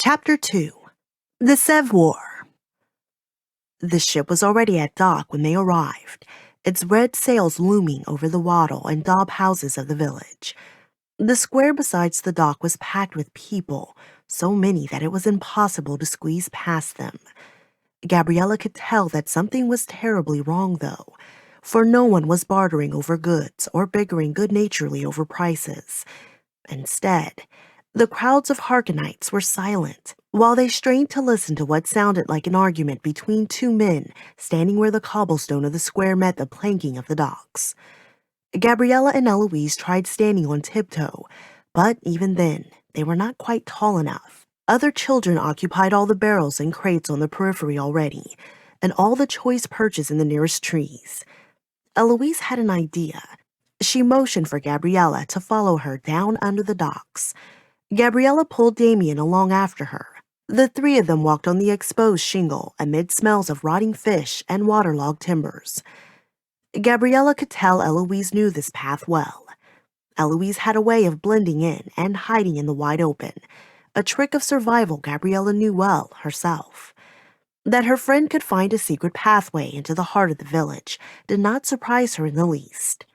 Chapter 2. The Sev War. The ship was already at dock when they arrived, its red sails looming over the wattle and daub houses of the village. The square besides the dock was packed with people, so many that it was impossible to squeeze past them. Gabriella could tell that something was terribly wrong, though, for no one was bartering over goods or bickering good-naturedly over prices. Instead, the crowds of Harknites were silent, while they strained to listen to what sounded like an argument between two men standing where the cobblestone of the square met the planking of the docks. Gabriella and Eloise tried standing on tiptoe, but even then, they were not quite tall enough. Other children occupied all the barrels and crates on the periphery already, and all the choice perches in the nearest trees. Eloise had an idea. She motioned for Gabriella to follow her down under the docks. Gabriella pulled Dameon along after her. The three of them walked on the exposed shingle amid smells of rotting fish and waterlogged timbers. Gabriella could tell Eloise knew this path well. Eloise had a way of blending in and hiding in the wide open, a trick of survival Gabriella knew well herself. That her friend could find a secret pathway into the heart of the village did not surprise her in the least.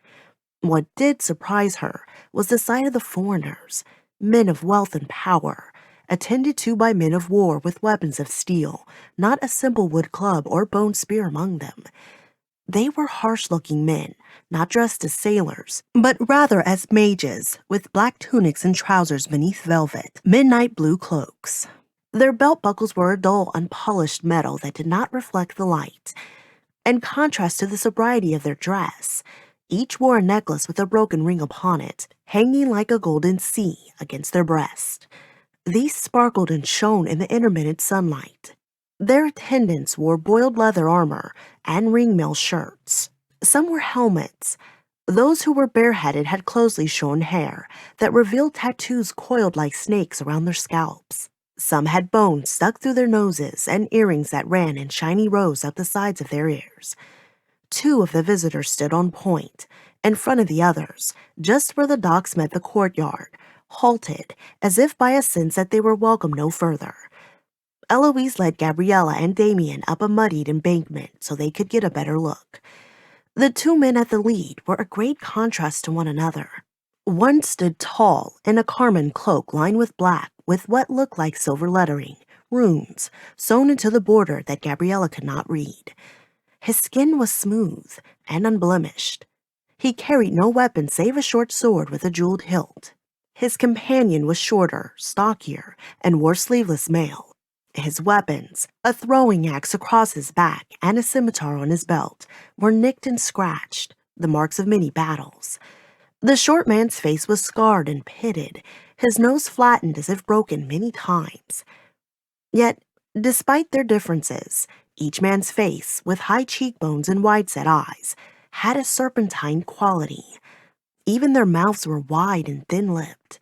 What did surprise her was the sight of the foreigners, men of wealth and power, attended to by men of war with weapons of steel, not a simple wood club or bone spear among them. They were harsh-looking men, not dressed as sailors, but rather as mages, with black tunics and trousers beneath velvet, midnight blue cloaks. Their belt buckles were a dull, unpolished metal that did not reflect the light. In contrast to the sobriety of their dress, each wore a necklace with a broken ring upon it, hanging like a golden sea against their breast. These sparkled and shone in the intermittent sunlight. Their attendants wore boiled leather armor and ringmail shirts. Some wore helmets. Those who were bareheaded had closely shorn hair that revealed tattoos coiled like snakes around their scalps. Some had bones stuck through their noses and earrings that ran in shiny rows up the sides of their ears. Two of the visitors stood on point, in front of the others, just where the docks met the courtyard, halted, as if by a sense that they were welcome no further. Eloise led Gabriella and Dameon up a muddied embankment so they could get a better look. The two men at the lead were a great contrast to one another. One stood tall in a carmine cloak lined with black with what looked like silver lettering, runes, sewn into the border that Gabriella could not read. His skin was smooth and unblemished. He carried no weapon save a short sword with a jeweled hilt. His companion was shorter, stockier, and wore sleeveless mail. His weapons, a throwing axe across his back and a scimitar on his belt, were nicked and scratched, the marks of many battles. The short man's face was scarred and pitted, his nose flattened as if broken many times. Yet, despite their differences, each man's face, with high cheekbones and wide-set eyes, had a serpentine quality. Even their mouths were wide and thin-lipped.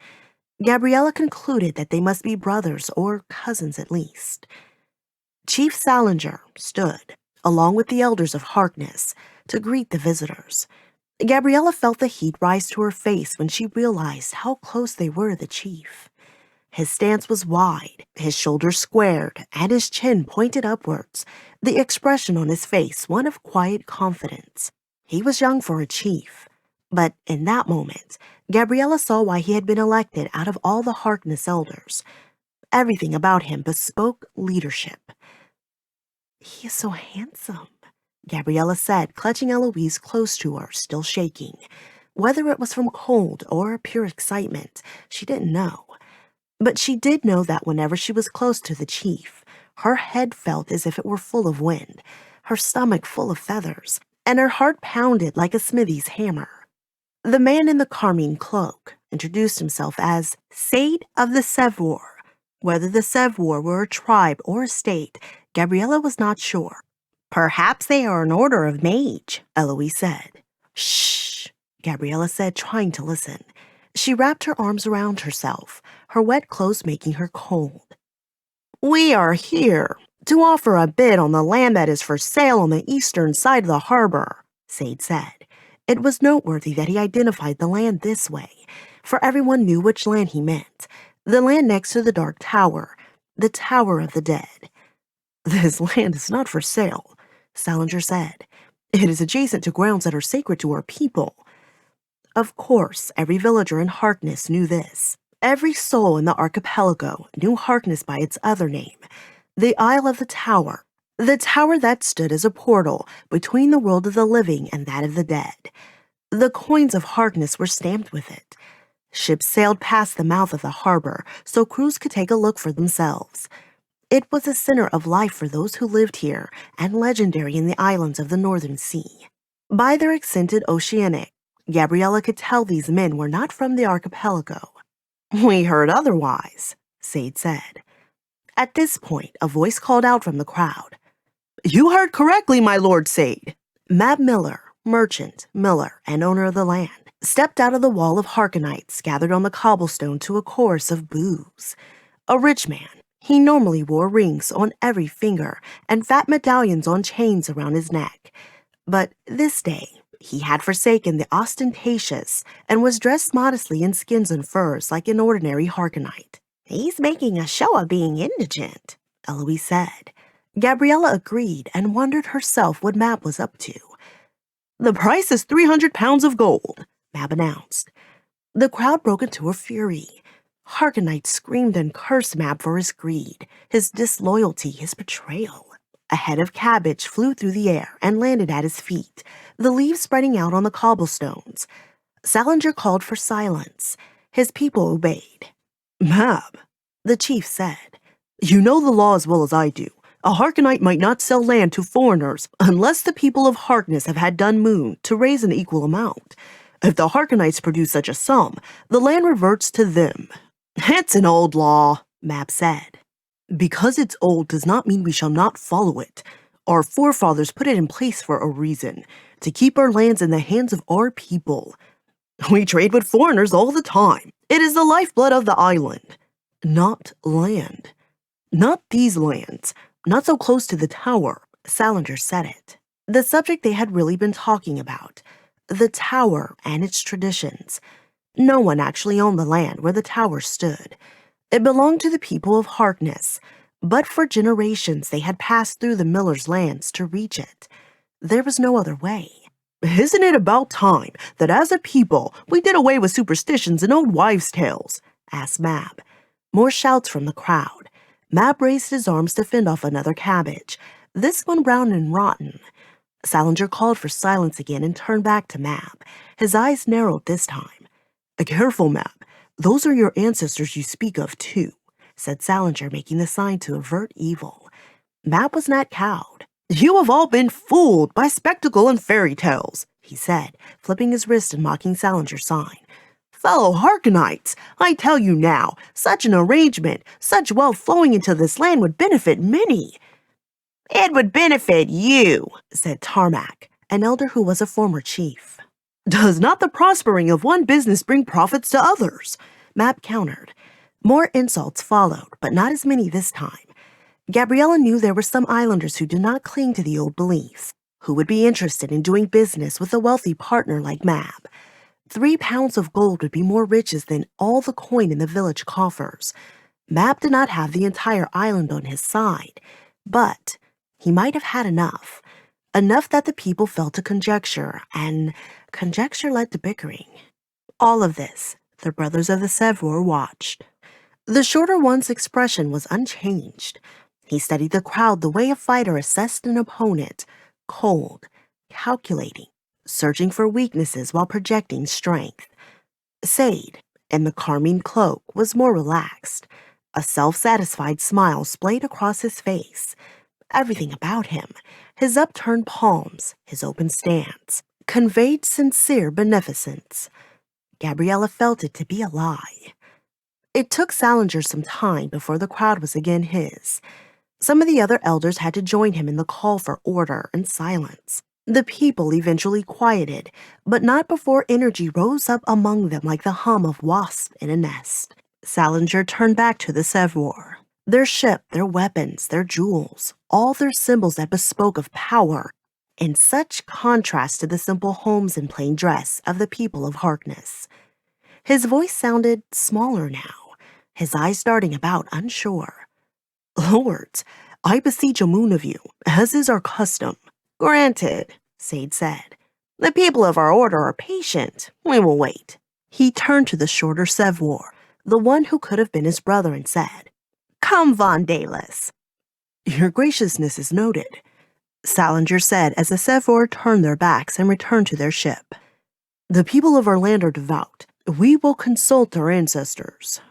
Gabriella concluded that they must be brothers or cousins at least. Chief Salinger stood, along with the elders of Harkness, to greet the visitors. Gabriella felt the heat rise to her face when she realized how close they were to the chief. His stance was wide, his shoulders squared, and his chin pointed upwards, the expression on his face one of quiet confidence. He was young for a chief, but in that moment, Gabriella saw why he had been elected out of all the Harkness elders. Everything about him bespoke leadership. "He is so handsome," Gabriella said, clutching Eloise close to her, still shaking. Whether it was from cold or pure excitement, she didn't know. But she did know that whenever she was close to the chief, her head felt as if it were full of wind, her stomach full of feathers, and her heart pounded like a smithy's hammer. The man in the carmine cloak introduced himself as Sade of the Sev War. Whether the Sev War were a tribe or a state, Gabriella was not sure. "Perhaps they are an order of mage," Eloise said. "Shh," Gabriella said, trying to listen. She wrapped her arms around herself, her wet clothes making her cold. "We are here to offer a bid on the land that is for sale on the eastern side of the harbor," Sade said. It was noteworthy that he identified the land this way, for everyone knew which land he meant. The land next to the Dark Tower, the Tower of the Dead. "This land is not for sale," Salinger said. "It is adjacent to grounds that are sacred to our people." Of course, every villager in Harkness knew this. Every soul in the archipelago knew Harkness by its other name, the Isle of the Tower, the tower that stood as a portal between the world of the living and that of the dead. The coins of Harkness were stamped with it. Ships sailed past the mouth of the harbor so crews could take a look for themselves. It was a center of life for those who lived here and legendary in the islands of the Northern Sea. By their accented oceanic, Gabriella could tell these men were not from the archipelago. "We heard otherwise," Sade said. At this point, a voice called out from the crowd. "You heard correctly, my Lord Sade." Mab Miller, merchant, miller, and owner of the land, stepped out of the wall of Harkonites gathered on the cobblestone to a chorus of boos. A rich man, he normally wore rings on every finger and fat medallions on chains around his neck. But this day, he had forsaken the ostentatious and was dressed modestly in skins and furs like an ordinary Harkonite. "He's making a show of being indigent," Eloise said. Gabriella agreed and wondered herself what Mab was up to. "The price is 300 pounds of gold," Mab announced. The crowd broke into a fury. Harkonite screamed and cursed Mab for his greed, his disloyalty, his betrayal. A head of cabbage flew through the air and landed at his feet, the leaves spreading out on the cobblestones. Salinger called for silence. His people obeyed. "Mab," the chief said, "you know the law as well as I do. A Harkonite might not sell land to foreigners unless the people of Harkness have had done moon to raise an equal amount. If the Harkonites produce such a sum, the land reverts to them." "It's an old law," Mab said. "Because it's old does not mean we shall not follow it. Our forefathers put it in place for a reason, to keep our lands in the hands of our people. We trade with foreigners all the time. It is the lifeblood of the island." "Not land. Not these lands. Not so close to the tower," Salinger said it. The subject they had really been talking about. The tower and its traditions. No one actually owned the land where the tower stood. It belonged to the people of Harkness, but for generations they had passed through the millers' lands to reach it. There was no other way. "Isn't it about time that as a people we did away with superstitions and old wives' tales?" asked Mab. More shouts from the crowd. Mab raised his arms to fend off another cabbage, this one brown and rotten. Salinger called for silence again and turned back to Mab. His eyes narrowed this time. "Careful, Mab. Those are your ancestors you speak of, too," said Salinger, making the sign to avert evil. Mab was not cowed. "You have all been fooled by spectacle and fairy tales," he said, flipping his wrist and mocking Salinger's sign. "Fellow Harkonites, I tell you now, such an arrangement, such wealth flowing into this land would benefit many." "It would benefit you," said Tarmac, an elder who was a former chief. "Does not the prospering of one business bring profits to others?" Mab countered. More insults followed, but not as many this time. Gabriella knew there were some islanders who did not cling to the old beliefs, who would be interested in doing business with a wealthy partner like Mab. 3 pounds of gold would be more riches than all the coin in the village coffers. Mab did not have the entire island on his side, but he might have had enough. Enough that the people fell to conjecture, and conjecture led to bickering. All of this, the brothers of the Sevrour watched. The shorter one's expression was unchanged. He studied the crowd the way a fighter assessed an opponent, cold, calculating, searching for weaknesses while projecting strength. Sade, in the carmine cloak, was more relaxed. A self-satisfied smile splayed across his face. Everything about him, his upturned palms, his open stance, conveyed sincere beneficence. Gabriella felt it to be a lie. It took Salinger some time before the crowd was again his. Some of the other elders had to join him in the call for order and silence. The people eventually quieted, but not before energy rose up among them like the hum of wasps in a nest. Salinger turned back to the Sevrour. Their ship, their weapons, their jewels, all their symbols that bespoke of power, in such contrast to the simple homes and plain dress of the people of Harkness. His voice sounded smaller now, his eyes darting about unsure. Lords, I beseech a moon of you, as is our custom. Granted, Sade said. The people of our order are patient. We will wait. He turned to the shorter Sevwar, the one who could have been his brother, and said, Come, Von Dalis. Your graciousness is noted, Salinger said as the Sevwar turned their backs and returned to their ship. The people of our land are devout. We will consult our ancestors.